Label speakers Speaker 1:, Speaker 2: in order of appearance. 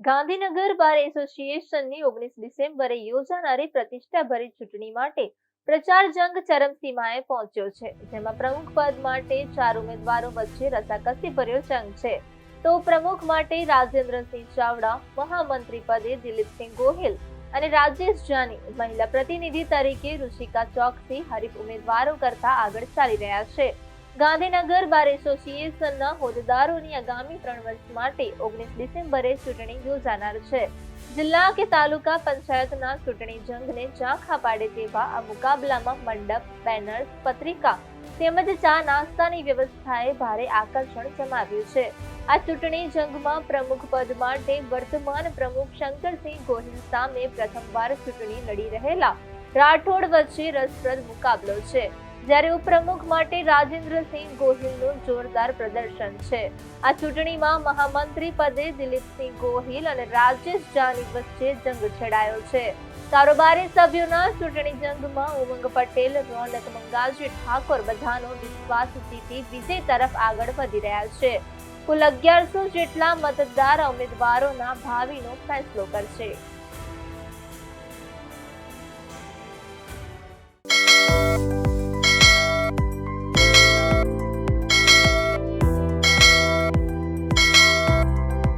Speaker 1: ગાંધીનગર બાર એસોસિએશનની 19 ડિસેમ્બરે યોજાનારી પ્રતિષ્ઠાભરી ચૂંટણી માટે પ્રચાર જંગ ચરમસીમાએ પહોંચ્યો છે, જેમાં પ્રમુખ પદ માટે 4 ઉમેદવારો વચ્ચે રસાકસીભર્યો જંગ છે. તો પ્રમુખ માટે રાજેન્દ્રસિંહ ચાવડા, મહામંત્રી પદે દિલીપસિંહ ગોહિલ અને રાજેશ જાની, મહિલા પ્રતિનિધિ તરીકે રુચિકા ચોકસી હરીફ ઉમેદવારો કરતા આગળ ચાલી રહ્યા છે. ગાંધીનગર બાર એસોસિએશનના હોદ્દેદારોની આગામી 3 વર્ષ માટે 19 ડિસેમ્બરે ચૂંટણી યોજાનાર છે. જિલ્લા કે તાલુકા પંચાયતના ચૂંટણી જંગને ઝાંખા પાડે તેવા આ મુકાબલામાં મંડપ, બેનર્સ, પત્રિકા તેમજ ચા નાસ્તાની વ્યવસ્થાએ ભારે આકર્ષણ જમાવ્યું છે. આ ચૂંટણી જંગમાં પ્રમુખ પદ માટે વર્તમાન પ્રમુખ શંકરસિંહ ગોહિલ સામે પ્રથમવાર ચૂંટણી લડી રહેલા રાઠોડ વચ્ચે રસપ્રદ મુકાબલો છે, જ્યારે ઉપપ્રમુખ માટે રાજેન્દ્રસિંહ ગોહિલનું જોરદાર પ્રદર્શન છે. આ ચૂંટણીમાં મહામંત્રી પદે દિલીપસિંહ ગોહિલ અને રાજેશ જાની વચ્ચે જંગ છેડાયો છે. કારોબારી સભ્યોના ચૂંટણી જંગમાં ઉમંગ પટેલ, રોનક મંગાજી ઠાકોર બધાનો વિશ્વાસ જીતી વિજય તરફ આગળ વધી રહ્યા છે. કુલ 1100 જેટલા મતદાર ઉમેદવારોના ભાવિનો ફેસલો કરશે.